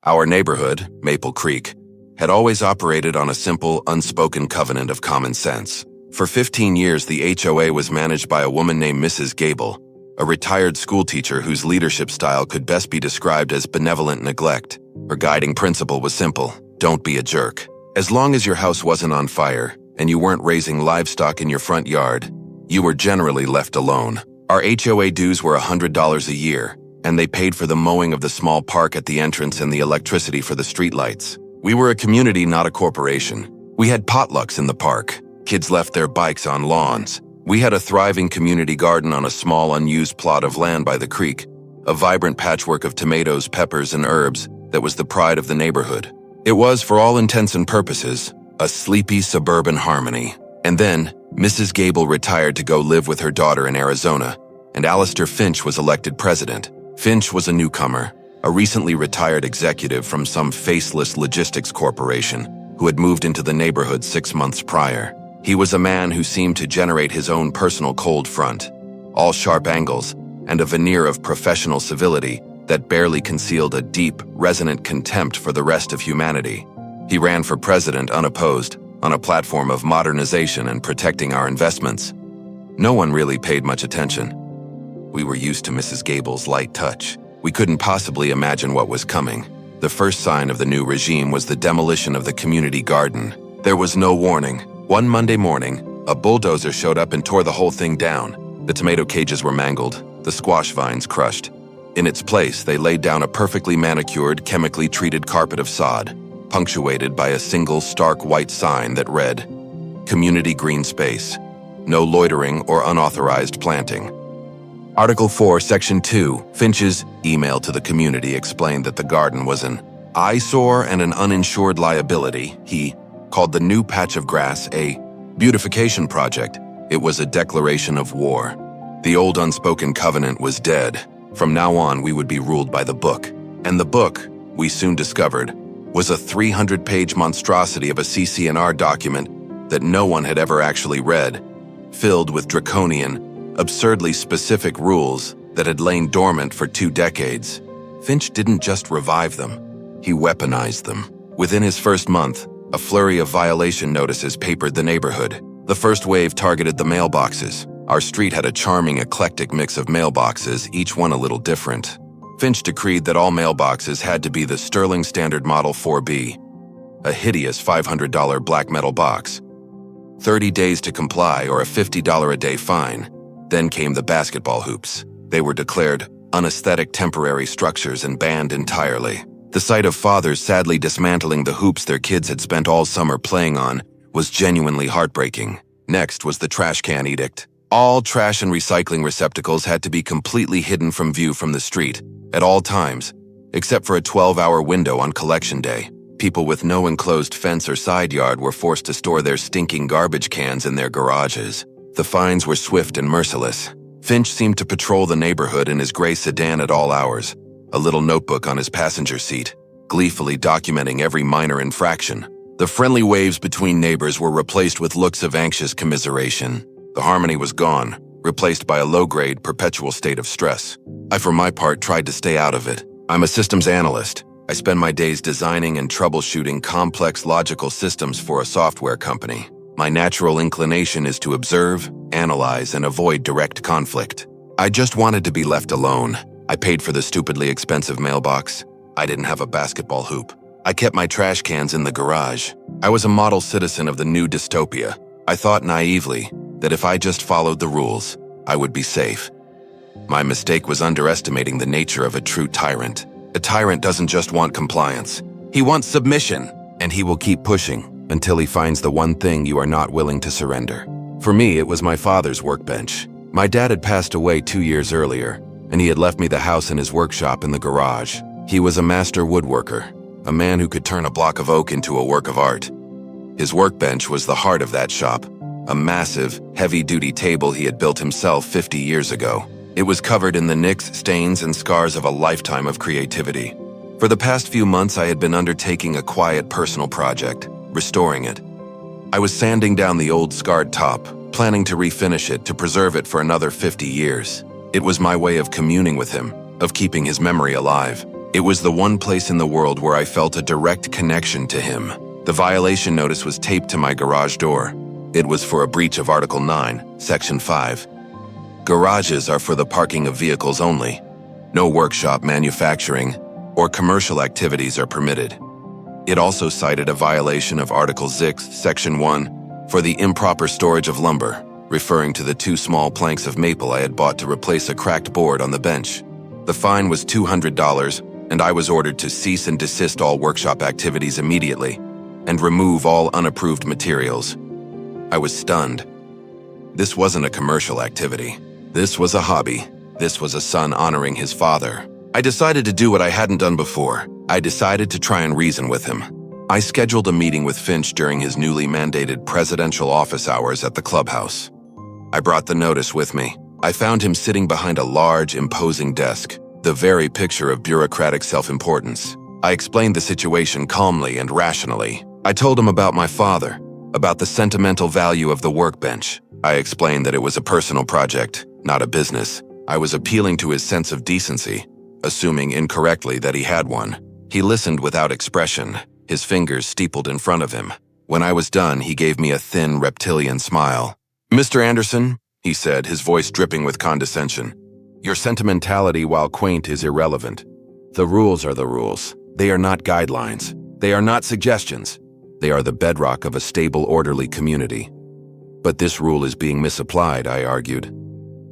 Our neighborhood, Maple Creek, had always operated on a simple, unspoken covenant of common sense. For 15 years, the HOA was managed by a woman named Mrs. Gable, a retired schoolteacher whose leadership style could best be described as benevolent neglect. Her guiding principle was simple: don't be a jerk. As long as your house wasn't on fire and you weren't raising livestock in your front yard, you were generally left alone. Our HOA dues were $100 a year, and they paid for the mowing of the small park at the entrance and the electricity for the streetlights. We were a community, not a corporation. We had potlucks in the park. Kids left their bikes on lawns. We had a thriving community garden on a small, unused plot of land by the creek, a vibrant patchwork of tomatoes, peppers, and herbs that was the pride of the neighborhood. It was, for all intents and purposes, a sleepy suburban harmony. And then, Mrs. Gable retired to go live with her daughter in Arizona, and Alistair Finch was elected president. Finch was a newcomer, a recently retired executive from some faceless logistics corporation who had moved into the neighborhood 6 months prior. He was a man who seemed to generate his own personal cold front, all sharp angles, and a veneer of professional civility that barely concealed a deep, resonant contempt for the rest of humanity. He ran for president unopposed, on a platform of modernization and protecting our investments. No one really paid much attention. We were used to Mrs. Gable's light touch. We couldn't possibly imagine what was coming. The first sign of the new regime was the demolition of the community garden. There was no warning. One Monday morning, a bulldozer showed up and tore the whole thing down. The tomato cages were mangled, the squash vines crushed. In its place, they laid down a perfectly manicured, chemically treated carpet of sod, punctuated by a single stark white sign that read, "Community Green Space. No loitering or unauthorized planting." Article 4, Section 2, Finch's email to the community explained that the garden was an eyesore and an uninsured liability. He called the new patch of grass a beautification project. It was a declaration of war. The old unspoken covenant was dead. From now on, we would be ruled by the book. And the book, we soon discovered, was a 300-page monstrosity of a CC&R document that no one had ever actually read, filled with draconian, absurdly specific rules that had lain dormant for 2 decades. Finch didn't just revive them, he weaponized them. Within his first month, a flurry of violation notices papered the neighborhood. The first wave targeted the mailboxes. Our street had a charming, eclectic mix of mailboxes, each one a little different. Finch decreed that all mailboxes had to be the Sterling Standard Model 4B, a hideous $500 black metal box. 30 days to comply or a $50 a day fine. Then came the basketball hoops. They were declared unaesthetic temporary structures and banned entirely. The sight of fathers sadly dismantling the hoops their kids had spent all summer playing on was genuinely heartbreaking. Next was the trash can edict. All trash and recycling receptacles had to be completely hidden from view from the street, at all times, except for a 12-hour window on collection day. People with no enclosed fence or side yard were forced to store their stinking garbage cans in their garages. The fines were swift and merciless. Finch seemed to patrol the neighborhood in his gray sedan at all hours, a little notebook on his passenger seat, gleefully documenting every minor infraction. The friendly waves between neighbors were replaced with looks of anxious commiseration. The harmony was gone, replaced by a low-grade, perpetual state of stress. I, for my part, tried to stay out of it. I'm a systems analyst. I spend my days designing and troubleshooting complex logical systems for a software company. My natural inclination is to observe, analyze, and avoid direct conflict. I just wanted to be left alone. I paid for the stupidly expensive mailbox. I didn't have a basketball hoop. I kept my trash cans in the garage. I was a model citizen of the new dystopia. I thought naively that if I just followed the rules, I would be safe. My mistake was underestimating the nature of a true tyrant. A tyrant doesn't just want compliance. He wants submission, and he will keep pushing until he finds the one thing you are not willing to surrender. For me, it was my father's workbench. My dad had passed away 2 years earlier, and he had left me the house and his workshop in the garage. He was a master woodworker, a man who could turn a block of oak into a work of art. His workbench was the heart of that shop, a massive, heavy-duty table he had built himself 50 years ago. It was covered in the nicks, stains, and scars of a lifetime of creativity. For the past few months, I had been undertaking a quiet personal project, restoring it. I was sanding down the old scarred top, planning to refinish it to preserve it for another 50 years. It was my way of communing with him, of keeping his memory alive. It was the one place in the world where I felt a direct connection to him. The violation notice was taped to my garage door. It was for a breach of Article 9, Section 5. Garages are for the parking of vehicles only. No workshop, manufacturing, or commercial activities are permitted. It also cited a violation of Article 6, Section 1, for the improper storage of lumber, referring to the 2 small planks of maple I had bought to replace a cracked board on the bench. The fine was $200, and I was ordered to cease and desist all workshop activities immediately and remove all unapproved materials. I was stunned. This wasn't a commercial activity. This was a hobby. This was a son honoring his father. I decided to do what I hadn't done before. I decided to try and reason with him. I scheduled a meeting with Finch during his newly mandated presidential office hours at the clubhouse. I brought the notice with me. I found him sitting behind a large, imposing desk, the very picture of bureaucratic self-importance. I explained the situation calmly and rationally. I told him about my father, about the sentimental value of the workbench. I explained that it was a personal project, not a business. I was appealing to his sense of decency, assuming incorrectly that he had one. He listened without expression, his fingers steepled in front of him. When I was done, he gave me a thin, reptilian smile. "Mr. Anderson," he said, his voice dripping with condescension, "your sentimentality, while quaint, is irrelevant. The rules are the rules. They are not guidelines. They are not suggestions. They are the bedrock of a stable, orderly community." "But this rule is being misapplied," I argued.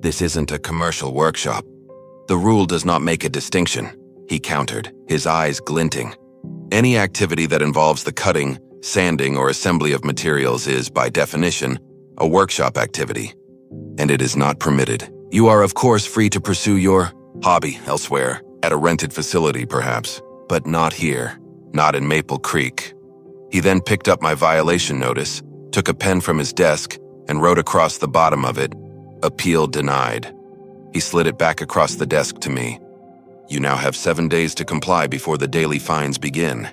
"This isn't a commercial workshop. The rule does not make a distinction," he countered, his eyes glinting. "Any activity that involves the cutting, sanding, or assembly of materials is, by definition, a workshop activity, and it is not permitted. You are, of course, free to pursue your hobby elsewhere, at a rented facility perhaps, but not here, not in Maple Creek." He then picked up my violation notice, took a pen from his desk, and wrote across the bottom of it, "Appeal denied." He slid it back across the desk to me. "You now have 7 days to comply before the daily fines begin.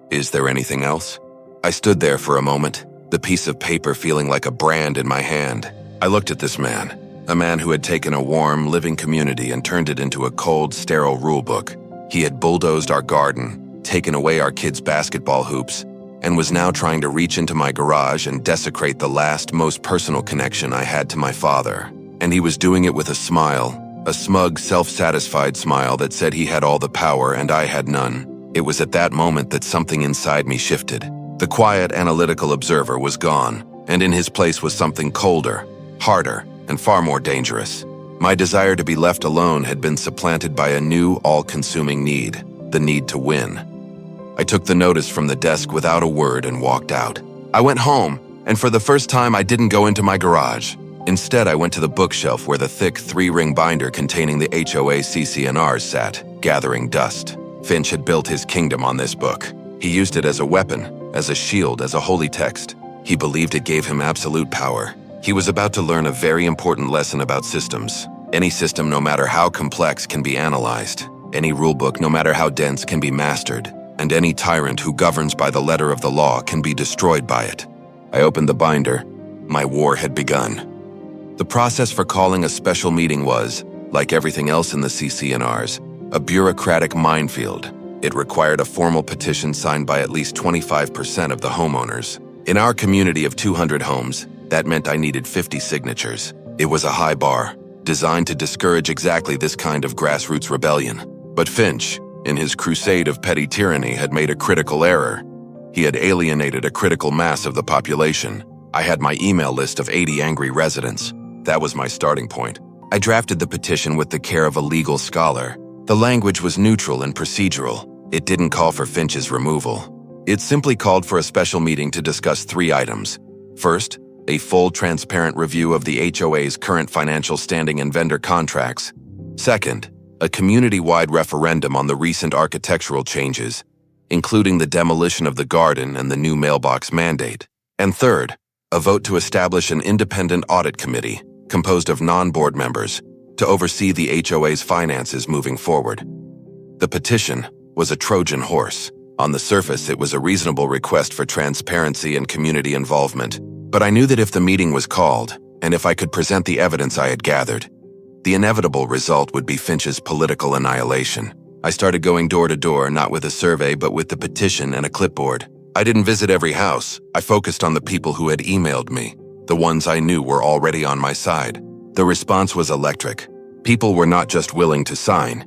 Is there anything else?" I stood there for a moment, the piece of paper feeling like a brand in my hand. I looked at this man, a man who had taken a warm, living community and turned it into a cold, sterile rulebook. He had bulldozed our garden, taken away our kids' basketball hoops, and was now trying to reach into my garage and desecrate the last, most personal connection I had to my father. And he was doing it with a smile, a smug, self-satisfied smile that said he had all the power and I had none. It was at that moment that something inside me shifted. The quiet, analytical observer was gone, and in his place was something colder, harder, and far more dangerous. My desire to be left alone had been supplanted by a new, all-consuming need, the need to win. I took the notice from the desk without a word and walked out. I went home, and for the first time I didn't go into my garage. Instead, I went to the bookshelf where the thick 3-ring binder containing the HOA CC&Rs sat, gathering dust. Finch had built his kingdom on this book. He used it as a weapon, as a shield, as a holy text. He believed it gave him absolute power. He was about to learn a very important lesson about systems. Any system, no matter how complex, can be analyzed. Any rulebook, no matter how dense, can be mastered. And any tyrant who governs by the letter of the law can be destroyed by it. I opened the binder. My war had begun. The process for calling a special meeting was, like everything else in the CC&Rs, a bureaucratic minefield. It required a formal petition signed by at least 25% of the homeowners. In our community of 200 homes, that meant I needed 50 signatures. It was a high bar, designed to discourage exactly this kind of grassroots rebellion. But Finch, in his crusade of petty tyranny, had made a critical error. He had alienated a critical mass of the population. I had my email list of 80 angry residents. That was my starting point. I drafted the petition with the care of a legal scholar. The language was neutral and procedural. It didn't call for Finch's removal. It simply called for a special meeting to discuss 3 items. First, a full, transparent review of the HOA's current financial standing and vendor contracts. Second, a community-wide referendum on the recent architectural changes, including the demolition of the garden and the new mailbox mandate. And third, a vote to establish an independent audit committee, composed of non-board members, to oversee the HOA's finances moving forward. The petition was a Trojan horse. On the surface, it was a reasonable request for transparency and community involvement, but I knew that if the meeting was called, and if I could present the evidence I had gathered, the inevitable result would be Finch's political annihilation. I started going door to door, not with a survey, but with the petition and a clipboard. I didn't visit every house. I focused on the people who had emailed me, the ones I knew were already on my side. The response was electric. People were not just willing to sign,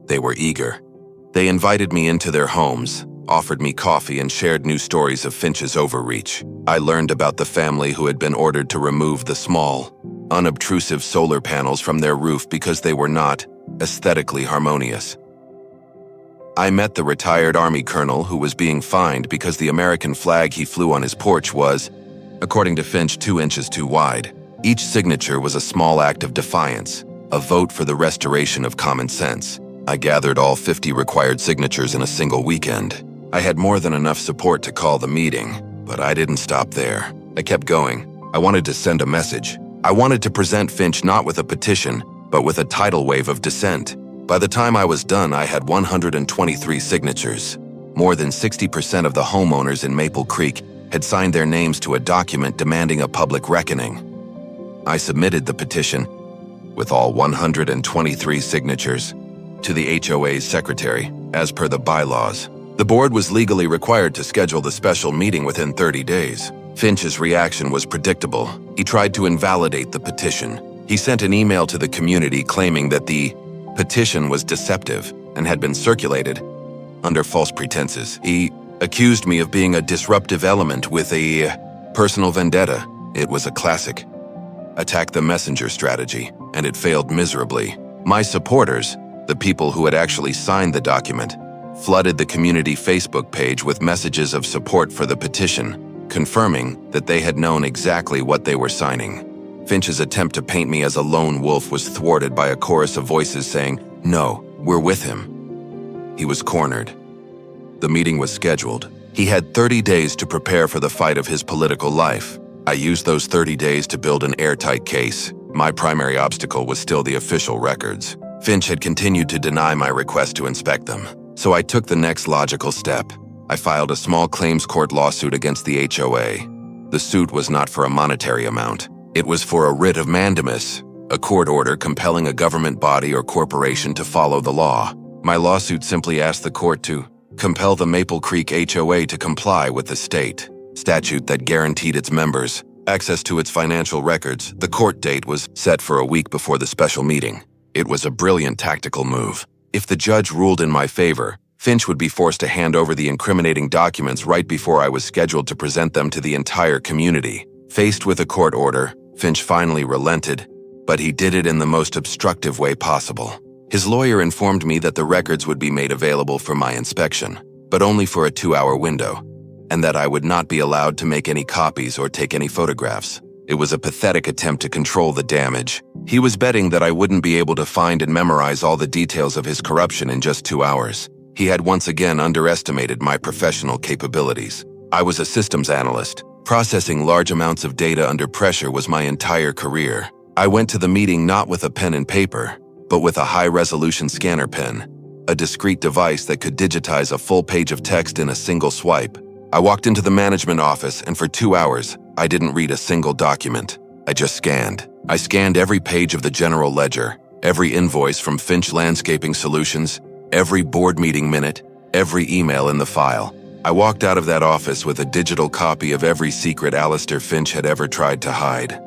they were eager. They invited me into their homes, offered me coffee, and shared new stories of Finch's overreach. I learned about the family who had been ordered to remove the small, unobtrusive solar panels from their roof because they were not aesthetically harmonious. I met the retired Army colonel who was being fined because the American flag he flew on his porch was, according to Finch, 2 inches too wide. Each signature was a small act of defiance, a vote for the restoration of common sense. I gathered all 50 required signatures in a single weekend. I had more than enough support to call the meeting, but I didn't stop there. I kept going. I wanted to send a message. I wanted to present Finch not with a petition, but with a tidal wave of dissent. By the time I was done, I had 123 signatures. More than 60% of the homeowners in Maple Creek had signed their names to a document demanding a public reckoning. I submitted the petition, with all 123 signatures, to the HOA's secretary, as per the bylaws. The board was legally required to schedule the special meeting within 30 days. Finch's reaction was predictable. He tried to invalidate the petition. He sent an email to the community claiming that the petition was deceptive and had been circulated under false pretenses. He accused me of being a disruptive element with a personal vendetta. It was a classic attack the messenger strategy, and it failed miserably. My supporters, the people who had actually signed the document, flooded the community Facebook page with messages of support for the petition, confirming that they had known exactly what they were signing. Finch's attempt to paint me as a lone wolf was thwarted by a chorus of voices saying, "No, we're with him." He was cornered. The meeting was scheduled. He had 30 days to prepare for the fight of his political life. I used those 30 days to build an airtight case. My primary obstacle was still the official records. Finch had continued to deny my request to inspect them, so I took the next logical step. I filed a small claims court lawsuit against the HOA. The suit was not for a monetary amount. It was for a writ of mandamus, a court order compelling a government body or corporation to follow the law. My lawsuit simply asked the court to compel the Maple Creek HOA to comply with the state statute that guaranteed its members access to its financial records. The court date was set for a week before the special meeting. It was a brilliant tactical move. If the judge ruled in my favor, Finch would be forced to hand over the incriminating documents right before I was scheduled to present them to the entire community. Faced with a court order, Finch finally relented, but he did it in the most obstructive way possible. His lawyer informed me that the records would be made available for my inspection, but only for a 2-hour window, and that I would not be allowed to make any copies or take any photographs. It was a pathetic attempt to control the damage. He was betting that I wouldn't be able to find and memorize all the details of his corruption in just 2 hours. He had once again underestimated my professional capabilities. I was a systems analyst. Processing large amounts of data under pressure was my entire career. I went to the meeting not with a pen and paper, but with a high-resolution scanner pen, a discrete device that could digitize a full page of text in a single swipe. I walked into the management office, and for 2 hours, I didn't read a single document. I just scanned. I scanned every page of the general ledger, every invoice from Finch Landscaping Solutions, every board meeting minute, every email in the file. I walked out of that office with a digital copy of every secret Alistair Finch had ever tried to hide.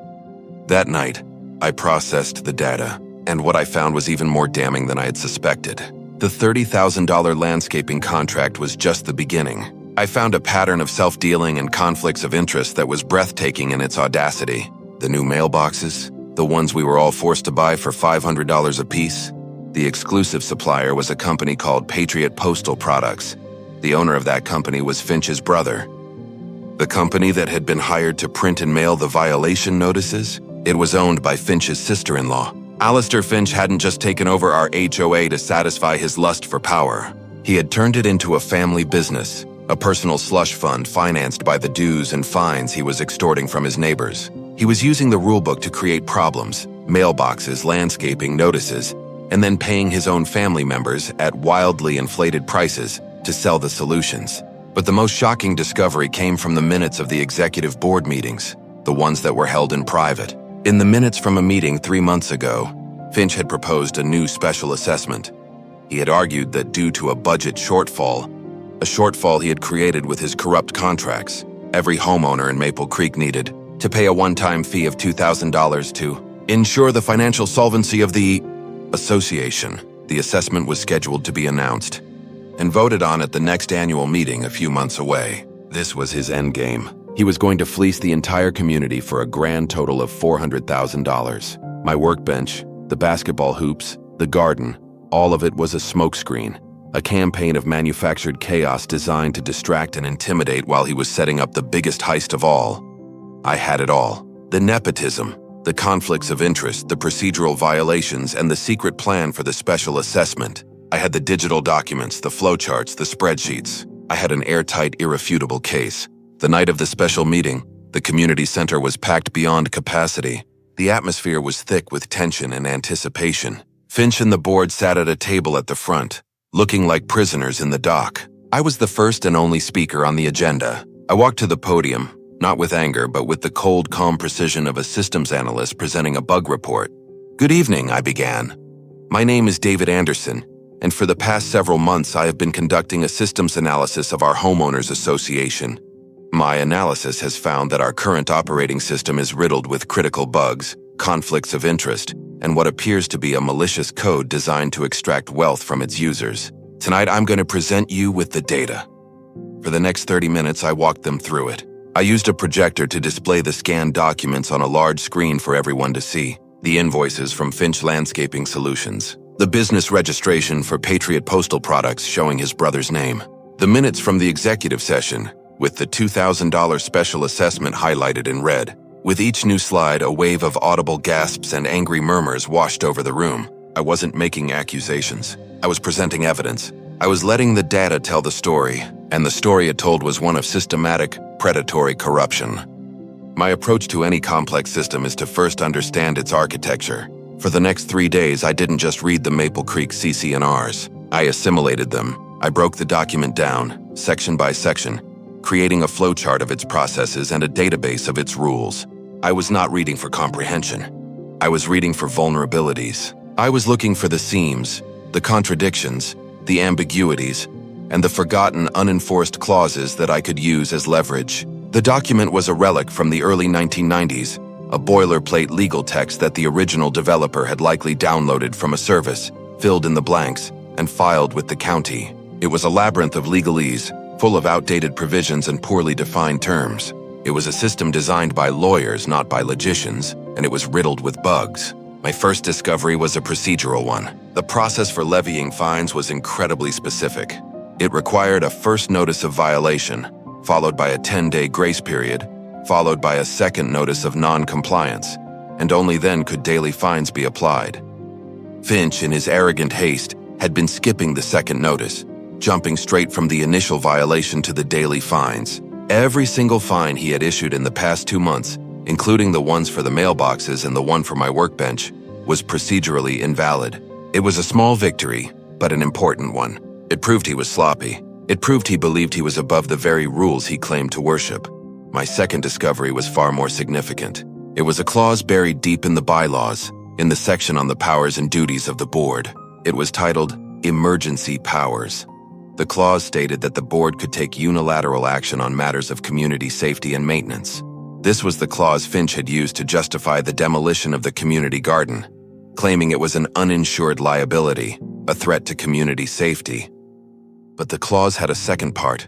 That night, I processed the data, and what I found was even more damning than I had suspected. The $30,000 landscaping contract was just the beginning. I found a pattern of self-dealing and conflicts of interest that was breathtaking in its audacity. The new mailboxes, the ones we were all forced to buy for $500 apiece. The exclusive supplier was a company called Patriot Postal Products. The owner of that company was Finch's brother. The company that had been hired to print and mail the violation notices, it was owned by Finch's sister-in-law. Alistair Finch hadn't just taken over our HOA to satisfy his lust for power. He had turned it into a family business, a personal slush fund financed by the dues and fines he was extorting from his neighbors. He was using the Rulebook to create problems, mailboxes, landscaping, notices, and then paying his own family members at wildly inflated prices to sell the solutions. But the most shocking discovery came from the minutes of the executive board meetings, the ones that were held in private. In the minutes from a meeting 3 months ago, Finch had proposed a new special assessment, He had argued that due to a budget shortfall, a shortfall he had created with his corrupt contracts, every homeowner in Maple Creek needed to pay a one-time fee of $2,000 to ensure the financial solvency of the association. The assessment was scheduled to be announced and voted on at the next annual meeting a few months away. This was his endgame. He was going to fleece the entire community for a grand total of $400,000. My workbench, the basketball hoops, the garden, all of it was a smokescreen, a campaign of manufactured chaos designed to distract and intimidate while he was setting up the biggest heist of all. I had it all. The nepotism, the conflicts of interest, the procedural violations, and the secret plan for the special assessment. I had the digital documents, the flowcharts, the spreadsheets. I had an airtight, irrefutable case. The night of the special meeting, the community center was packed beyond capacity. The atmosphere was thick with tension and anticipation. Finch and the board sat at a table at the front, looking like prisoners in the dock. I was the first and only speaker on the agenda. I walked to the podium, not with anger, but with the cold, calm precision of a systems analyst presenting a bug report. "Good evening," I began. "My name is David Anderson, and for the past several months I have been conducting a systems analysis of our homeowners association. My analysis has found that our current operating system is riddled with critical bugs, conflicts of interest, and what appears to be a malicious code designed to extract wealth from its users. Tonight I'm going to present you with the data." For the next 30 minutes I walked them through it. I used a projector to display the scanned documents on a large screen for everyone to see. The invoices from Finch Landscaping Solutions, the business registration for Patriot Postal Products showing his brother's name, the minutes from the executive session, with the $2,000 special assessment highlighted in red. With each new slide, a wave of audible gasps and angry murmurs washed over the room. I wasn't making accusations. I was presenting evidence. I was letting the data tell the story, and the story it told was one of systematic, predatory corruption. My approach to any complex system is to first understand its architecture. For the next 3 days, I didn't just read the Maple Creek CC&Rs. I assimilated them. I broke the document down, section by section, creating a flowchart of its processes and a database of its rules. I was not reading for comprehension. I was reading for vulnerabilities. I was looking for the seams, the contradictions, the ambiguities, and the forgotten, unenforced clauses that I could use as leverage. The document was a relic from the early 1990s, a boilerplate legal text that the original developer had likely downloaded from a service, filled in the blanks, and filed with the county. It was a labyrinth of legalese, full of outdated provisions and poorly defined terms. It was a system designed by lawyers, not by logicians, and it was riddled with bugs. My first discovery was a procedural one. The process for levying fines was incredibly specific. It required a first notice of violation, followed by a 10-day grace period, followed by a second notice of non-compliance, and only then could daily fines be applied. Finch, in his arrogant haste, had been skipping the second notice, jumping straight from the initial violation to the daily fines. Every single fine he had issued in the past 2 months, including the ones for the mailboxes and the one for my workbench, was procedurally invalid. It was a small victory, but an important one. It proved he was sloppy. It proved he believed he was above the very rules he claimed to worship. My second discovery was far more significant. It was a clause buried deep in the bylaws, in the section on the powers and duties of the board. It was titled Emergency Powers. The clause stated that the board could take unilateral action on matters of community safety and maintenance. This was the clause Finch had used to justify the demolition of the community garden, claiming it was an uninsured liability, a threat to community safety. But the clause had a second part,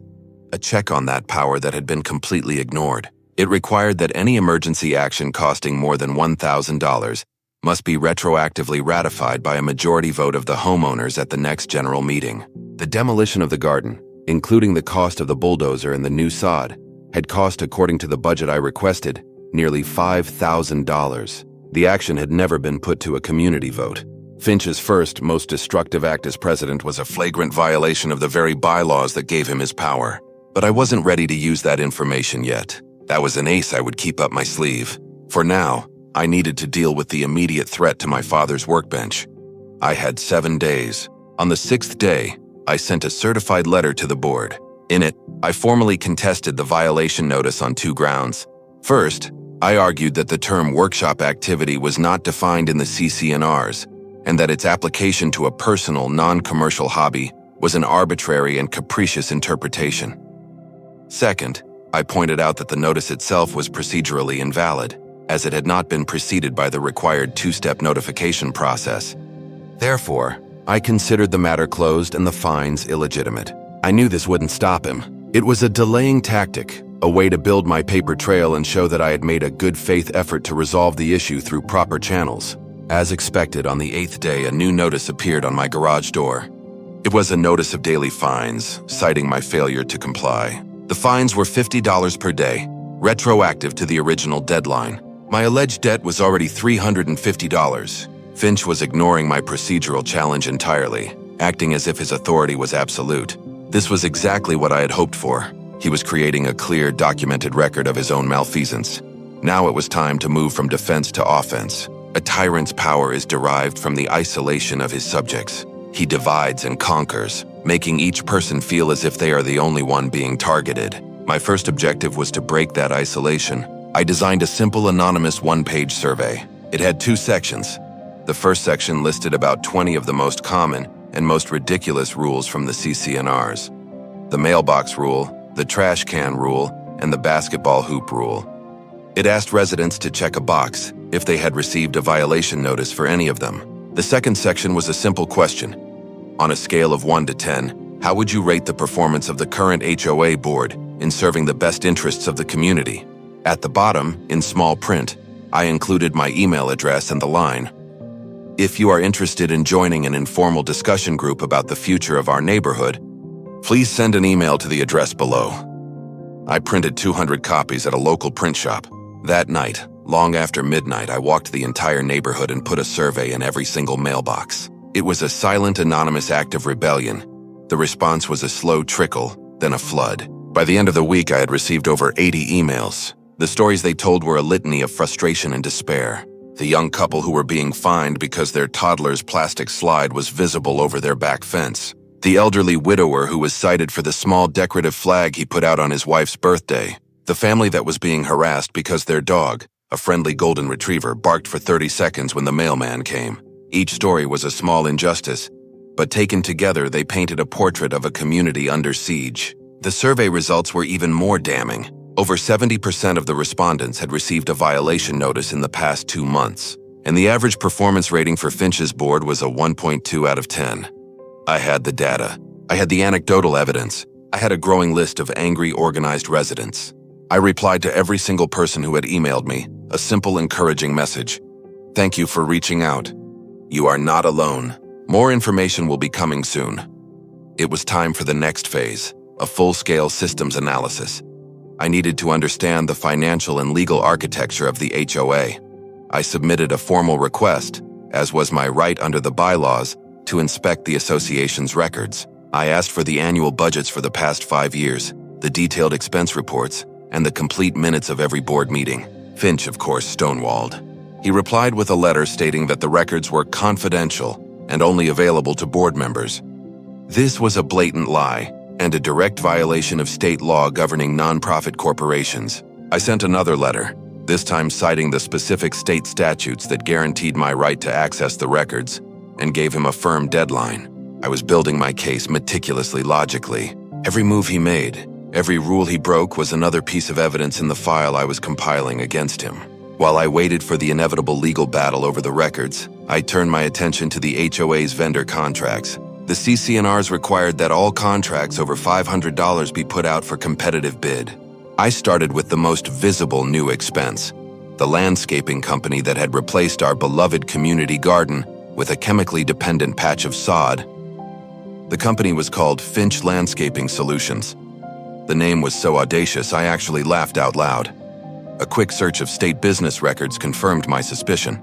a check on that power that had been completely ignored. It required that any emergency action costing more than $1,000 must be retroactively ratified by a majority vote of the homeowners at the next general meeting. The demolition of the garden, including the cost of the bulldozer and the new sod, had cost, according to the budget I requested, nearly $5,000. The action had never been put to a community vote. Finch's first, most destructive act as president was a flagrant violation of the very bylaws that gave him his power. But I wasn't ready to use that information yet. That was an ace I would keep up my sleeve. For now, I needed to deal with the immediate threat to my father's workbench. I had 7 days. On the 6th day, I sent a certified letter to the board. In it, I formally contested the violation notice on 2 grounds. First, I argued that the term workshop activity was not defined in the CC&Rs, and that its application to a personal, non-commercial hobby was an arbitrary and capricious interpretation. Second, I pointed out that the notice itself was procedurally invalid, as it had not been preceded by the required two-step notification process. Therefore, I considered the matter closed and the fines illegitimate. I knew this wouldn't stop him. It was a delaying tactic, a way to build my paper trail and show that I had made a good faith effort to resolve the issue through proper channels. As expected, on the 8th day, a new notice appeared on my garage door. It was a notice of daily fines, citing my failure to comply. The fines were $50 per day, retroactive to the original deadline. My alleged debt was already $350. Finch was ignoring my procedural challenge entirely, acting as if his authority was absolute. This was exactly what I had hoped for. He was creating a clear, documented record of his own malfeasance. Now it was time to move from defense to offense. A tyrant's power is derived from the isolation of his subjects. He divides and conquers, making each person feel as if they are the only one being targeted. My first objective was to break that isolation. I designed a simple anonymous one-page survey. It had 2 sections. The first section listed about 20 of the most common and most ridiculous rules from the CC&Rs. The mailbox rule, the trash can rule, and the basketball hoop rule. It asked residents to check a box if they had received a violation notice for any of them. The second section was a simple question. On a scale of 1 to 10, how would you rate the performance of the current HOA board in serving the best interests of the community? At the bottom, in small print, I included my email address and the line, "If you are interested in joining an informal discussion group about the future of our neighborhood, please send an email to the address below." I printed 200 copies at a local print shop. That night, long after midnight, I walked the entire neighborhood and put a survey in every single mailbox. It was a silent, anonymous act of rebellion. The response was a slow trickle, then a flood. By the end of the week, I had received over 80 emails. The stories they told were a litany of frustration and despair. The young couple who were being fined because their toddler's plastic slide was visible over their back fence. The elderly widower who was cited for the small decorative flag he put out on his wife's birthday. The family that was being harassed because their dog, a friendly golden retriever, barked for 30 seconds when the mailman came. Each story was a small injustice, but taken together they painted a portrait of a community under siege. The survey results were even more damning. Over 70% of the respondents had received a violation notice in the past 2 months, and the average performance rating for Finch's board was a 1.2 out of 10. I had the data. I had the anecdotal evidence. I had a growing list of angry, organized residents. I replied to every single person who had emailed me, a simple, encouraging message. "Thank you for reaching out. You are not alone. More information will be coming soon." It was time for the next phase, a full-scale systems analysis. I needed to understand the financial and legal architecture of the HOA. I submitted a formal request, as was my right under the bylaws, to inspect the association's records. I asked for the annual budgets for the past 5 years, the detailed expense reports, and the complete minutes of every board meeting. Finch, of course, stonewalled. He replied with a letter stating that the records were confidential and only available to board members. This was a blatant lie and a direct violation of state law governing nonprofit corporations. I sent another letter, this time citing the specific state statutes that guaranteed my right to access the records, and gave him a firm deadline. I was building my case meticulously, logically. Every move he made, every rule he broke was another piece of evidence in the file I was compiling against him. While I waited for the inevitable legal battle over the records, I turned my attention to the HOA's vendor contracts. The CC&Rs required that all contracts over $500 be put out for competitive bid. I started with the most visible new expense, the landscaping company that had replaced our beloved community garden with a chemically dependent patch of sod. The company was called Finch Landscaping Solutions. The name was so audacious I actually laughed out loud. A quick search of state business records confirmed my suspicion.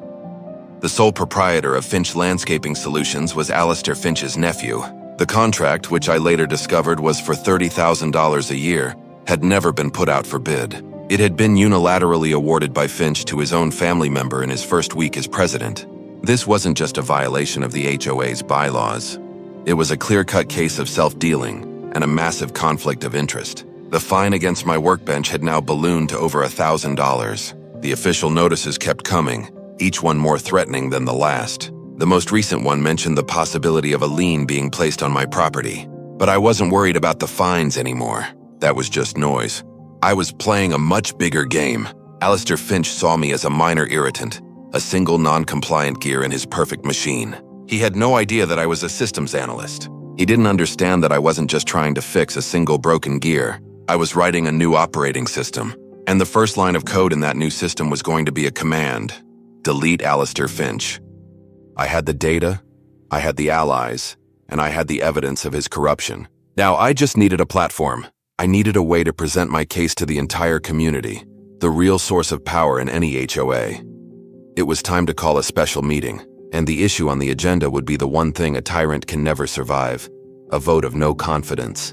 The sole proprietor of Finch Landscaping Solutions was Alistair Finch's nephew. The contract, which I later discovered was for $30,000 a year, had never been put out for bid. It had been unilaterally awarded by Finch to his own family member in his first week as president. This wasn't just a violation of the HOA's bylaws. It was a clear-cut case of self-dealing and a massive conflict of interest. The fine against my workbench had now ballooned to over $1,000. The official notices kept coming, each one more threatening than the last. The most recent one mentioned the possibility of a lien being placed on my property. But I wasn't worried about the fines anymore. That was just noise. I was playing a much bigger game. Alistair Finch saw me as a minor irritant, a single non-compliant gear in his perfect machine. He had no idea that I was a systems analyst. He didn't understand that I wasn't just trying to fix a single broken gear. I was writing a new operating system, and the first line of code in that new system was going to be a command: delete Alistair Finch. I had the data, I had the allies, and I had the evidence of his corruption. Now I just needed a platform. I needed a way to present my case to the entire community, the real source of power in any HOA. It was time to call a special meeting, and the issue on the agenda would be the one thing a tyrant can never survive: a vote of no confidence.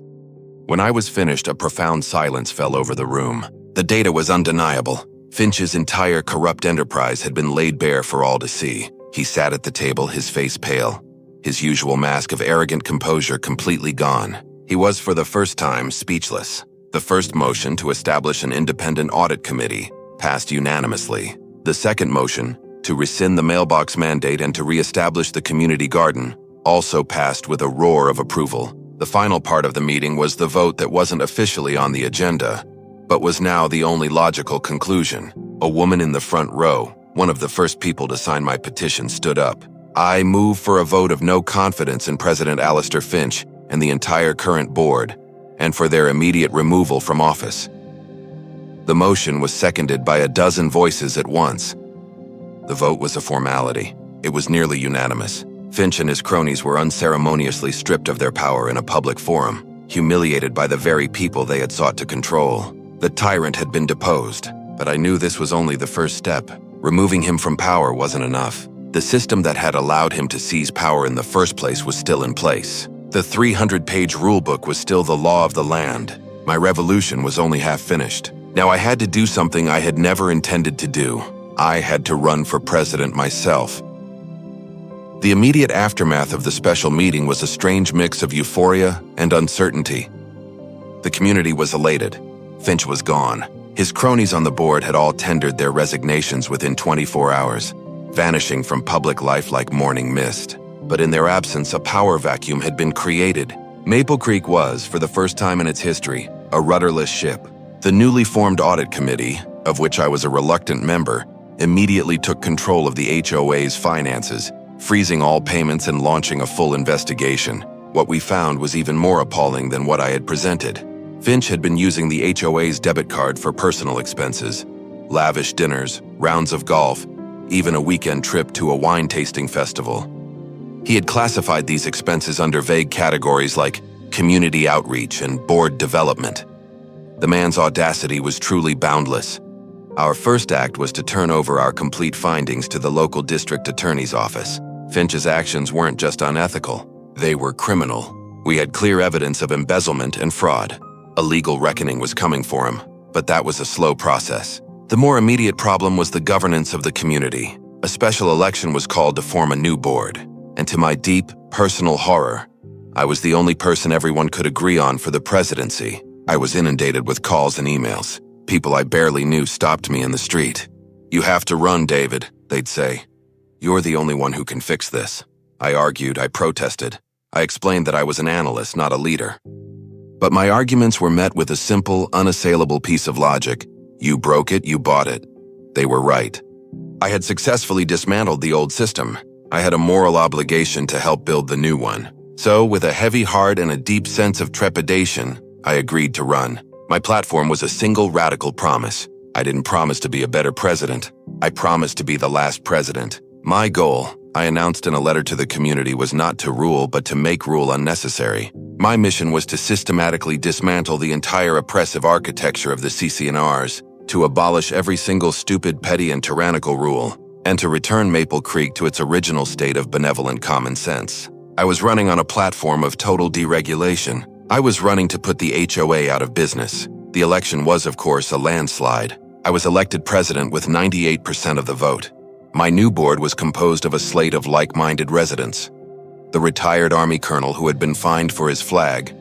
When I was finished, a profound silence fell over the room. The data was undeniable. Finch's entire corrupt enterprise had been laid bare for all to see. He sat at the table, his face pale, his usual mask of arrogant composure completely gone. He was, for the first time, speechless. The first motion to establish an independent audit committee passed unanimously. The second motion, to rescind the mailbox mandate and to reestablish the community garden, also passed with a roar of approval. The final part of the meeting was the vote that wasn't officially on the agenda, but was now the only logical conclusion. A woman in the front row, one of the first people to sign my petition, stood up. I move for a vote of no confidence in President Alistair Finch and the entire current board, and for their immediate removal from office. The motion was seconded by a dozen voices at once. The vote was a formality. It was nearly unanimous. Finch and his cronies were unceremoniously stripped of their power in a public forum, humiliated by the very people they had sought to control. The tyrant had been deposed, but I knew this was only the first step. Removing him from power wasn't enough. The system that had allowed him to seize power in the first place was still in place. The 300-page rulebook was still the law of the land. My revolution was only half finished. Now I had to do something I had never intended to do. I had to run for president myself. The immediate aftermath of the special meeting was a strange mix of euphoria and uncertainty. The community was elated. Finch was gone. His cronies on the board had all tendered their resignations within 24 hours, vanishing from public life like morning mist. But in their absence, a power vacuum had been created. Maple Creek was, for the first time in its history, a rudderless ship. The newly formed audit committee, of which I was a reluctant member, immediately took control of the HOA's finances, freezing all payments and launching a full investigation. What we found was even more appalling than what I had presented. Finch had been using the HOA's debit card for personal expenses, lavish dinners, rounds of golf, even a weekend trip to a wine tasting festival. He had classified these expenses under vague categories like community outreach and board development. The man's audacity was truly boundless. Our first act was to turn over our complete findings to the local district attorney's office. Finch's actions weren't just unethical, they were criminal. We had clear evidence of embezzlement and fraud. A legal reckoning was coming for him, but that was a slow process. The more immediate problem was the governance of the community. A special election was called to form a new board, and to my deep, personal horror, I was the only person everyone could agree on for the presidency. I was inundated with calls and emails. People I barely knew stopped me in the street. "You have to run, David," they'd say. "You're the only one who can fix this." I argued, I protested. I explained that I was an analyst, not a leader. But my arguments were met with a simple, unassailable piece of logic. You broke it, you bought it. They were right. I had successfully dismantled the old system. I had a moral obligation to help build the new one. So, with a heavy heart and a deep sense of trepidation, I agreed to run. My platform was a single radical promise. I didn't promise to be a better president. I promised to be the last president. My goal, I announced in a letter to the community, was not to rule, but to make rule unnecessary. My mission was to systematically dismantle the entire oppressive architecture of the CC&Rs, to abolish every single stupid, petty, and tyrannical rule, and to return Maple Creek to its original state of benevolent common sense. I was running on a platform of total deregulation. I was running to put the HOA out of business. The election was, of course, a landslide. I was elected president with 98% of the vote. My new board was composed of a slate of like-minded residents. The retired Army colonel who had been fined for his flag,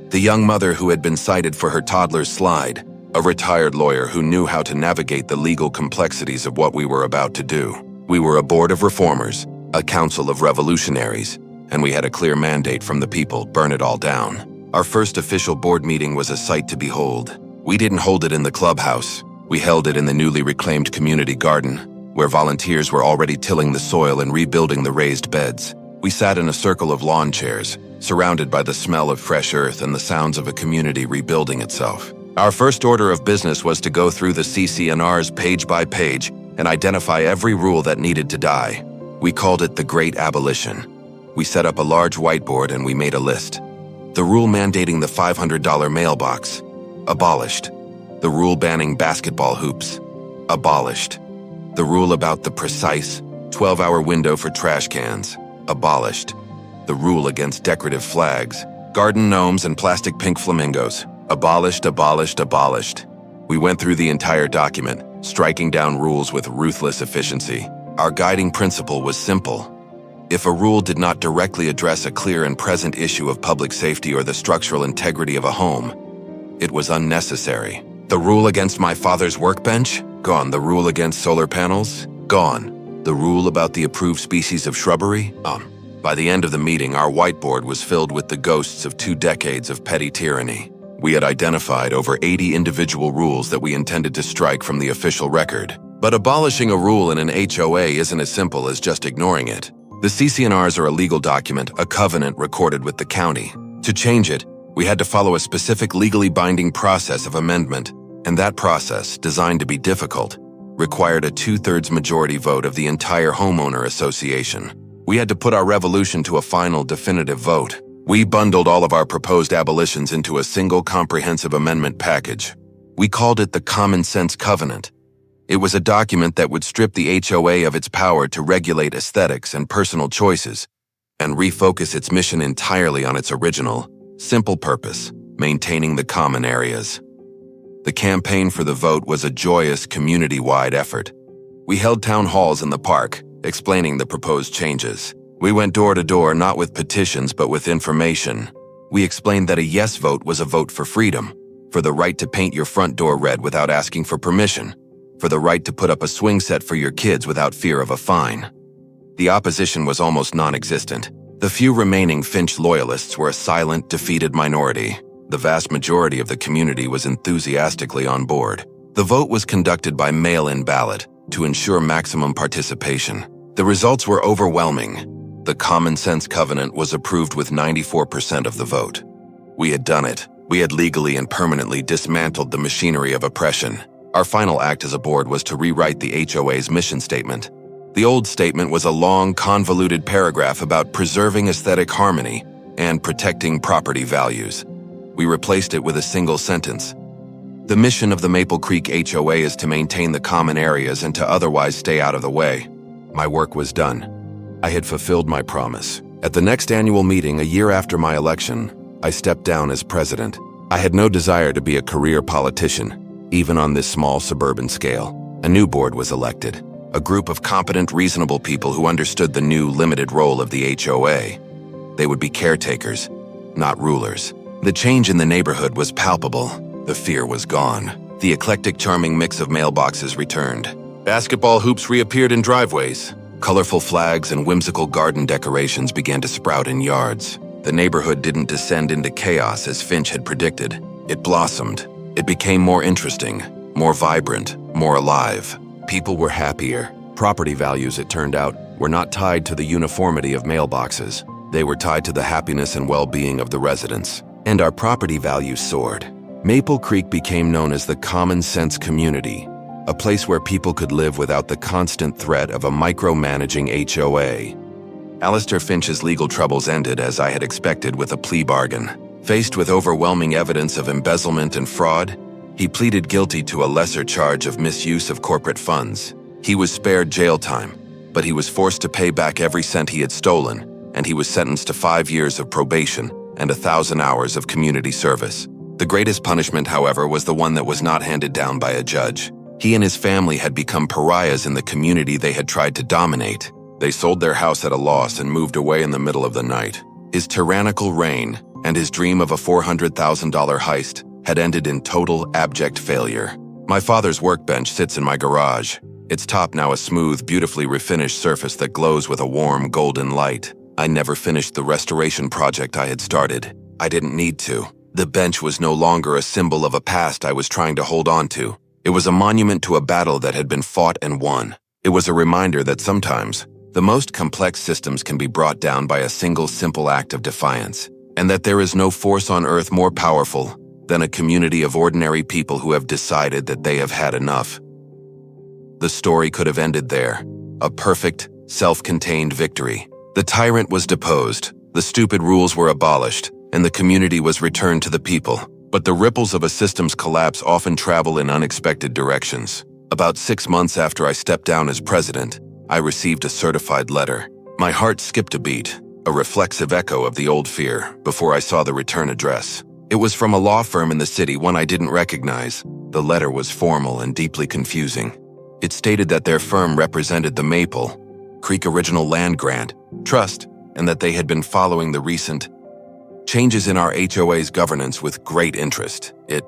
the young mother who had been cited for her toddler's slide, a retired lawyer who knew how to navigate the legal complexities of what we were about to do. We were a board of reformers, a council of revolutionaries, and we had a clear mandate from the people: burn it all down. Our first official board meeting was a sight to behold. We didn't hold it in the clubhouse. We held it in the newly reclaimed community garden, where volunteers were already tilling the soil and rebuilding the raised beds. We sat in a circle of lawn chairs, surrounded by the smell of fresh earth and the sounds of a community rebuilding itself. Our first order of business was to go through the CC&Rs page by page and identify every rule that needed to die. We called it the Great Abolition. We set up a large whiteboard and we made a list. The rule mandating the $500 mailbox: abolished. The rule banning basketball hoops: abolished. The rule about the precise 12-hour window for trash cans: abolished. The rule against decorative flags, garden gnomes, and plastic pink flamingos: abolished, abolished, abolished. We went through the entire document, striking down rules with ruthless efficiency. Our guiding principle was simple. If a rule did not directly address a clear and present issue of public safety or the structural integrity of a home, it was unnecessary. The rule against my father's workbench? Gone. The rule against solar panels? Gone. The rule about the approved species of shrubbery? By the end of the meeting, our whiteboard was filled with the ghosts of 2 decades of petty tyranny. We had identified over 80 individual rules that we intended to strike from the official record. But abolishing a rule in an HOA isn't as simple as just ignoring it. The CC&Rs are a legal document, a covenant recorded with the county. To change it, we had to follow a specific legally binding process of amendment, and that process, designed to be difficult, required a 2/3 majority vote of the entire homeowner association. We had to put our revolution to a final definitive vote. We bundled all of our proposed abolitions into a single comprehensive amendment package. We called it the Common Sense Covenant. It was a document that would strip the HOA of its power to regulate aesthetics and personal choices, and refocus its mission entirely on its original, simple purpose: maintaining the common areas. The campaign for the vote was a joyous, community-wide effort. We held town halls in the park, explaining the proposed changes. We went door to door not with petitions but with information. We explained that a yes vote was a vote for freedom, for the right to paint your front door red without asking for permission, for the right to put up a swing set for your kids without fear of a fine. The opposition was almost non-existent. The few remaining Finch loyalists were a silent, defeated minority. The vast majority of the community was enthusiastically on board. The vote was conducted by mail-in ballot to ensure maximum participation. The results were overwhelming. The Common Sense Covenant was approved with 94% of the vote. We had done it. We had legally and permanently dismantled the machinery of oppression. Our final act as a board was to rewrite the HOA's mission statement. The old statement was a long, convoluted paragraph about preserving aesthetic harmony and protecting property values. We replaced it with a single sentence. The mission of the Maple Creek HOA is to maintain the common areas and to otherwise stay out of the way. My work was done. I had fulfilled my promise. At the next annual meeting, a year after my election, I stepped down as president. I had no desire to be a career politician, even on this small suburban scale. A new board was elected, a group of competent, reasonable people who understood the new, limited role of the HOA. They would be caretakers, not rulers. The change in the neighborhood was palpable. The fear was gone. The eclectic, charming mix of mailboxes returned. Basketball hoops reappeared in driveways. Colorful flags and whimsical garden decorations began to sprout in yards. The neighborhood didn't descend into chaos as Finch had predicted. It blossomed. It became more interesting, more vibrant, more alive. People were happier. Property values, it turned out, were not tied to the uniformity of mailboxes. They were tied to the happiness and well-being of the residents. And our property values soared. Maple Creek became known as the Common Sense Community, a place where people could live without the constant threat of a micromanaging HOA. Alistair Finch's legal troubles ended, as I had expected, with a plea bargain. Faced with overwhelming evidence of embezzlement and fraud, he pleaded guilty to a lesser charge of misuse of corporate funds. He was spared jail time, but he was forced to pay back every cent he had stolen, and he was sentenced to 5 years of probation and 1,000 hours of community service. The greatest punishment, however, was the one that was not handed down by a judge. He and his family had become pariahs in the community they had tried to dominate. They sold their house at a loss and moved away in the middle of the night. His tyrannical reign and his dream of a $400,000 heist had ended in total, abject failure. My father's workbench sits in my garage. its top now a smooth, beautifully refinished surface that glows with a warm, golden light. I never finished the restoration project I had started. I didn't need to. The bench was no longer a symbol of a past I was trying to hold on to. It was a monument to a battle that had been fought and won. It was a reminder that sometimes, the most complex systems can be brought down by a single simple act of defiance, and that there is no force on earth more powerful than a community of ordinary people who have decided that they have had enough. The story could have ended there, a perfect, self-contained victory. The tyrant was deposed, the stupid rules were abolished, and the community was returned to the people. But the ripples of a system's collapse often travel in unexpected directions. About 6 months after I stepped down as president, I received a certified letter. My heart skipped a beat, a reflexive echo of the old fear, before I saw the return address. It was from a law firm in the city, one I didn't recognize. The letter was formal and deeply confusing. It stated that their firm represented the Maple Creek Original Land Grant Trust, and that they had been following the recent changes in our HOA's governance with great interest. It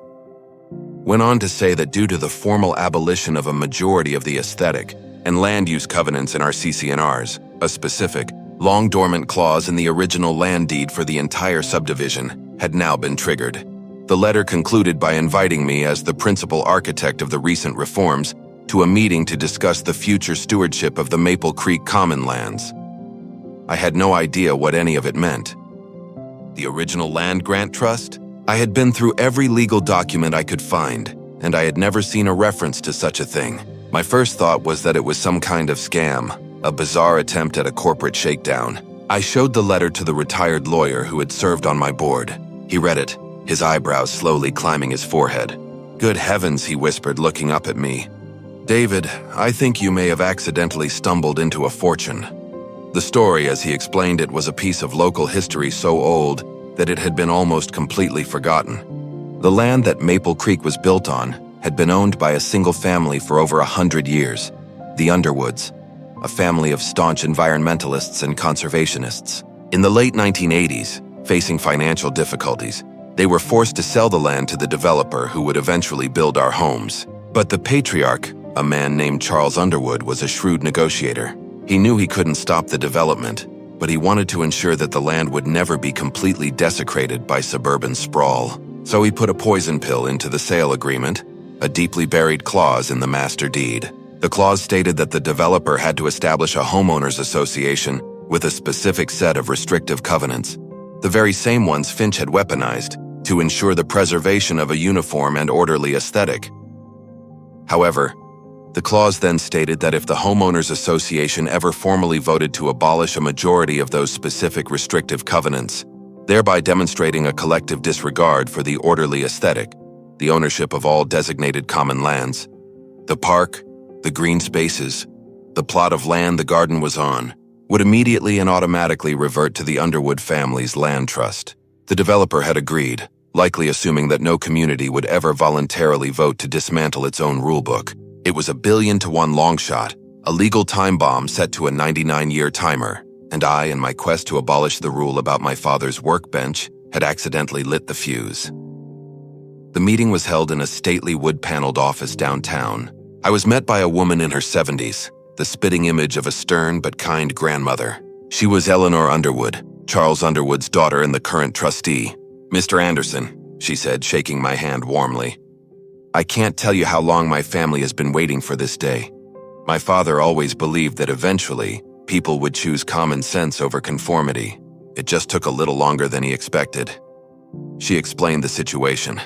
went on to say that due to the formal abolition of a majority of the aesthetic and land use covenants in our CC&Rs, a specific, long-dormant clause in the original land deed for the entire subdivision had now been triggered. The letter concluded by inviting me as the principal architect of the recent reforms to a meeting to discuss the future stewardship of the Maple Creek Common Lands. I had no idea what any of it meant. The Original Land Grant Trust? I had been through every legal document I could find, and I had never seen a reference to such a thing. My first thought was that it was some kind of scam, a bizarre attempt at a corporate shakedown. I showed the letter to the retired lawyer who had served on my board. He read it, his eyebrows slowly climbing his forehead. "Good heavens," he whispered, looking up at me. "David, I think you may have accidentally stumbled into a fortune." The story, as he explained it, was a piece of local history so old that it had been almost completely forgotten. The land that Maple Creek was built on had been owned by a single family for over 100 years, the Underwoods, a family of staunch environmentalists and conservationists. In the late 1980s, facing financial difficulties, they were forced to sell the land to the developer who would eventually build our homes. But the patriarch, a man named Charles Underwood, was a shrewd negotiator. He knew he couldn't stop the development, but he wanted to ensure that the land would never be completely desecrated by suburban sprawl. So he put a poison pill into the sale agreement, a deeply buried clause in the master deed. The clause stated that the developer had to establish a homeowners association with a specific set of restrictive covenants, the very same ones Finch had weaponized to ensure the preservation of a uniform and orderly aesthetic. However, the clause then stated that if the homeowners association ever formally voted to abolish a majority of those specific restrictive covenants, thereby demonstrating a collective disregard for the orderly aesthetic, the ownership of all designated common lands, the park, the green spaces, the plot of land the garden was on, would immediately and automatically revert to the Underwood family's land trust. The developer had agreed, likely assuming that no community would ever voluntarily vote to dismantle its own rulebook. It was a 1,000,000,000 long shot, a legal time bomb set to a 99-year timer, and I, in my quest to abolish the rule about my father's workbench, had accidentally lit the fuse. The meeting was held in a stately wood-paneled office downtown. I was met by a woman in her 70s, the spitting image of a stern but kind grandmother. She was Eleanor Underwood, Charles Underwood's daughter and the current trustee. "Mr. Anderson," she said, shaking my hand warmly. "I can't tell you how long my family has been waiting for this day. My father always believed that eventually, people would choose common sense over conformity. It just took a little longer than he expected." She explained the situation.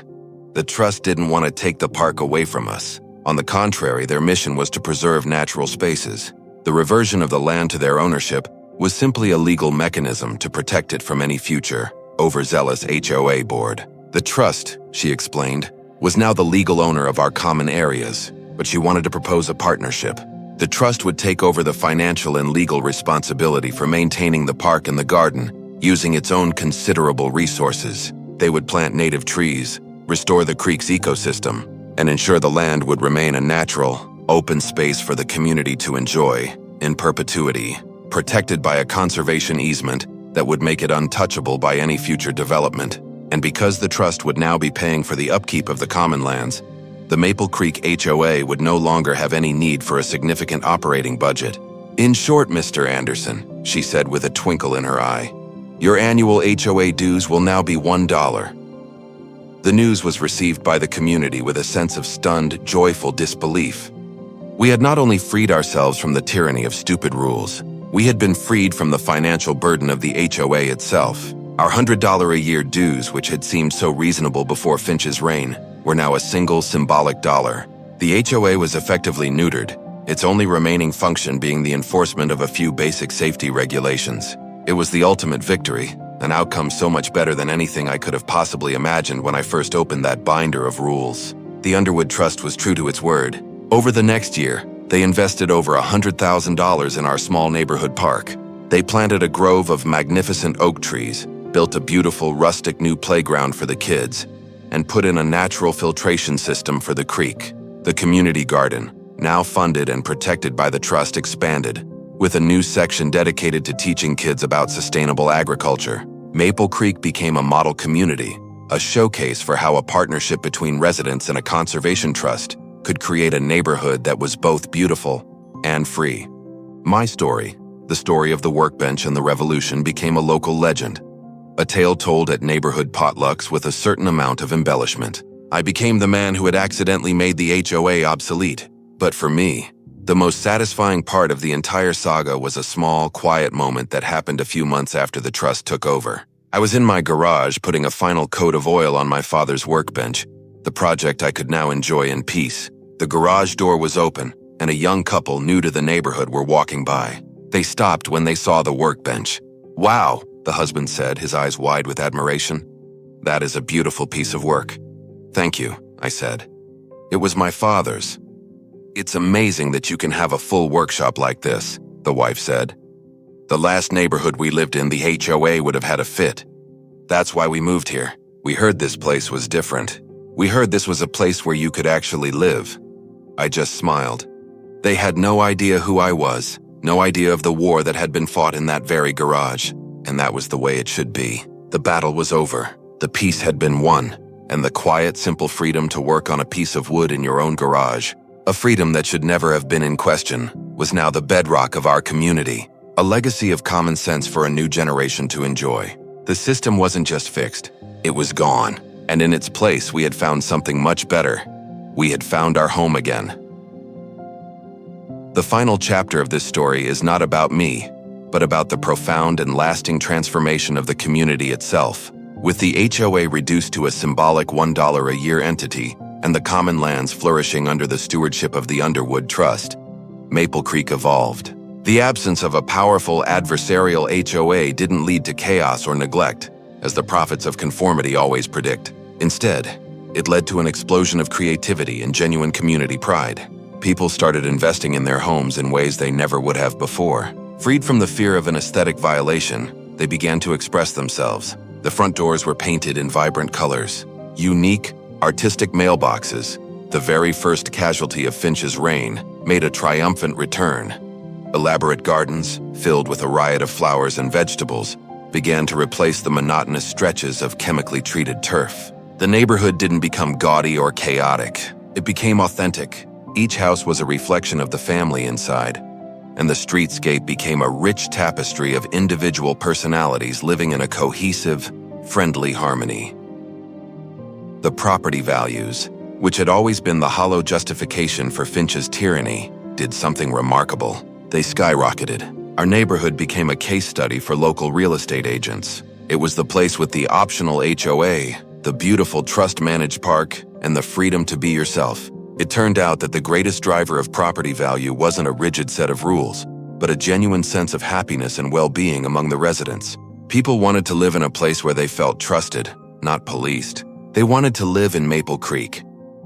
The trust didn't want to take the park away from us. On the contrary, their mission was to preserve natural spaces. The reversion of the land to their ownership was simply a legal mechanism to protect it from any future, overzealous HOA board. The trust, she explained, was now the legal owner of our common areas, but she wanted to propose a partnership. The trust would take over the financial and legal responsibility for maintaining the park and the garden, using its own considerable resources. They would plant native trees, restore the creek's ecosystem, and ensure the land would remain a natural, open space for the community to enjoy, in perpetuity, protected by a conservation easement that would make it untouchable by any future development. And because the trust would now be paying for the upkeep of the common lands, the Maple Creek HOA would no longer have any need for a significant operating budget. "In short, Mr. Anderson," she said with a twinkle in her eye, "your annual HOA dues will now be $1. The news was received by the community with a sense of stunned, joyful disbelief. We had not only freed ourselves from the tyranny of stupid rules, we had been freed from the financial burden of the HOA itself. Our $100 a year dues, which had seemed so reasonable before Finch's reign, were now a single symbolic dollar. The HOA was effectively neutered, its only remaining function being the enforcement of a few basic safety regulations. It was the ultimate victory, an outcome so much better than anything I could have possibly imagined when I first opened that binder of rules. The Underwood Trust was true to its word. Over the next year, they invested over $100,000 in our small neighborhood park. They planted a grove of magnificent oak trees, built a beautiful rustic new playground for the kids, and put in a natural filtration system for the creek. The community garden, now funded and protected by the trust, expanded, with a new section dedicated to teaching kids about sustainable agriculture. Maple Creek became a model community, a showcase for how a partnership between residents and a conservation trust could create a neighborhood that was both beautiful and free. My story, the story of the Workbench and the Revolution, became a local legend, a tale told at neighborhood potlucks with a certain amount of embellishment. I became the man who had accidentally made the HOA obsolete. But for me, the most satisfying part of the entire saga was a small, quiet moment that happened a few months after the trust took over. I was in my garage putting a final coat of oil on my father's workbench, the project I could now enjoy in peace. The garage door was open, and a young couple new to the neighborhood were walking by. They stopped when they saw the workbench. "Wow," the husband said, his eyes wide with admiration. "That is a beautiful piece of work." "Thank you," I said. "It was my father's." "It's amazing that you can have a full workshop like this," the wife said. "The last neighborhood we lived in, the HOA would have had a fit. That's why we moved here. We heard this place was different. We heard this was a place where you could actually live." I just smiled. They had no idea who I was, no idea of the war that had been fought in that very garage, and that was the way it should be. The battle was over, the peace had been won, and the quiet, simple freedom to work on a piece of wood in your own garage, a freedom that should never have been in question, was now the bedrock of our community, a legacy of common sense for a new generation to enjoy. The system wasn't just fixed, it was gone, and in its place we had found something much better. We had found our home again. The final chapter of this story is not about me, but about the profound and lasting transformation of the community itself. With the HOA reduced to a symbolic $1 a year entity, and the common lands flourishing under the stewardship of the Underwood Trust, Maple Creek evolved. The absence of a powerful adversarial HOA didn't lead to chaos or neglect, as the prophets of conformity always predict. Instead, it led to an explosion of creativity and genuine community pride. People started investing in their homes in ways they never would have before. Freed from the fear of an aesthetic violation, they began to express themselves. The front doors were painted in vibrant colors. Unique, artistic mailboxes, the very first casualty of Finch's reign, made a triumphant return. Elaborate gardens, filled with a riot of flowers and vegetables, began to replace the monotonous stretches of chemically treated turf. The neighborhood didn't become gaudy or chaotic. It became authentic. Each house was a reflection of the family inside, and the streetscape became a rich tapestry of individual personalities living in a cohesive, friendly harmony. The property values, which had always been the hollow justification for Finch's tyranny, did something remarkable. They skyrocketed. Our neighborhood became a case study for local real estate agents. It was the place with the optional HOA, the beautiful trust-managed park, and the freedom to be yourself. It turned out that the greatest driver of property value wasn't a rigid set of rules, but a genuine sense of happiness and well-being among the residents. People wanted to live in a place where they felt trusted, not policed. They wanted to live in Maple Creek.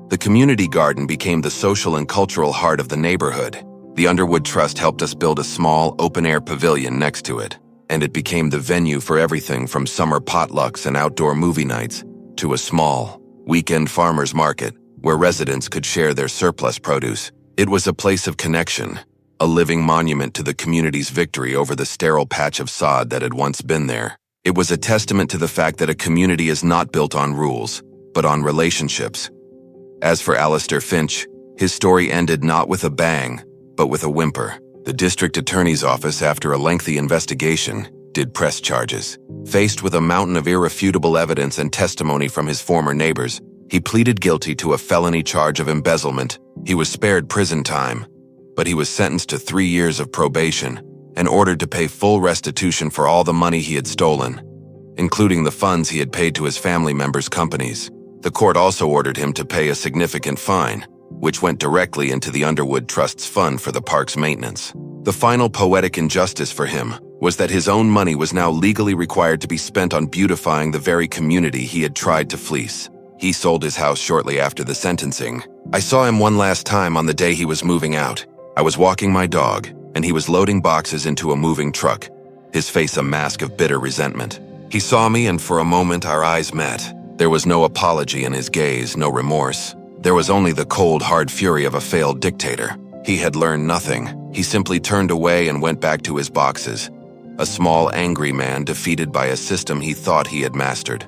The community garden became the social and cultural heart of the neighborhood. The Underwood Trust helped us build a small, open-air pavilion next to it, and it became the venue for everything from summer potlucks and outdoor movie nights to a small, weekend farmers market where residents could share their surplus produce. It was a place of connection, a living monument to the community's victory over the sterile patch of sod that had once been there. It was a testament to the fact that a community is not built on rules, but on relationships. As for Alistair Finch, his story ended not with a bang, but with a whimper. The district attorney's office, after a lengthy investigation, did press charges. Faced with a mountain of irrefutable evidence and testimony from his former neighbors, he pleaded guilty to a felony charge of embezzlement. He was spared prison time, but he was sentenced to 3 years of probation and ordered to pay full restitution for all the money he had stolen, including the funds he had paid to his family members' companies. The court also ordered him to pay a significant fine, which went directly into the Underwood Trust's fund for the park's maintenance. The final poetic injustice for him was that his own money was now legally required to be spent on beautifying the very community he had tried to fleece. He sold his house shortly after the sentencing. I saw him one last time on the day he was moving out. I was walking my dog, and he was loading boxes into a moving truck, his face a mask of bitter resentment. He saw me, and for a moment our eyes met. There was no apology in his gaze, no remorse. There was only the cold, hard fury of a failed dictator. He had learned nothing. He simply turned away and went back to his boxes, a small, angry man defeated by a system he thought he had mastered.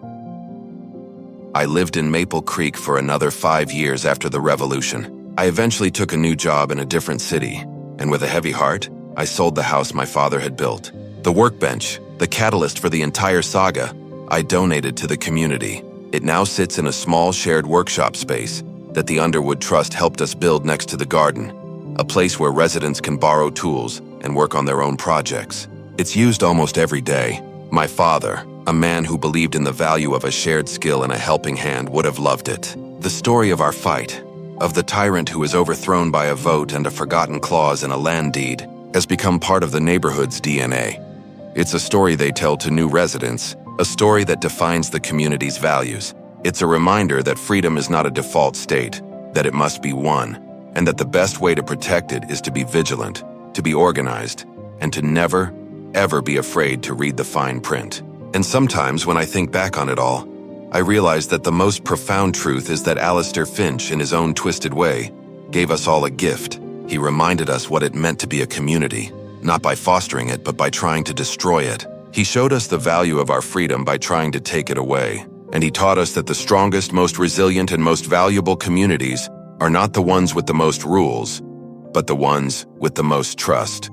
I lived in Maple Creek for another 5 years after the revolution. I eventually took a new job in a different city, and with a heavy heart, I sold the house my father had built. The Workbench, the catalyst for the entire saga, I donated to the community. It now sits in a small shared workshop space that the Underwood Trust helped us build next to the garden, a place where residents can borrow tools and work on their own projects. It's used almost every day. My father, a man who believed in the value of a shared skill and a helping hand, would have loved it. The story of our fight, of the tyrant who is overthrown by a vote and a forgotten clause in a land deed, has become part of the neighborhood's DNA. It's a story they tell to new residents, a story that defines the community's values. It's a reminder that freedom is not a default state, that it must be won, and that the best way to protect it is to be vigilant, to be organized, and to never, ever be afraid to read the fine print. And sometimes when I think back on it all, I realize that the most profound truth is that Alistair Finch, in his own twisted way, gave us all a gift. He reminded us what it meant to be a community, not by fostering it, but by trying to destroy it. He showed us the value of our freedom by trying to take it away. And he taught us that the strongest, most resilient, and most valuable communities are not the ones with the most rules, but the ones with the most trust.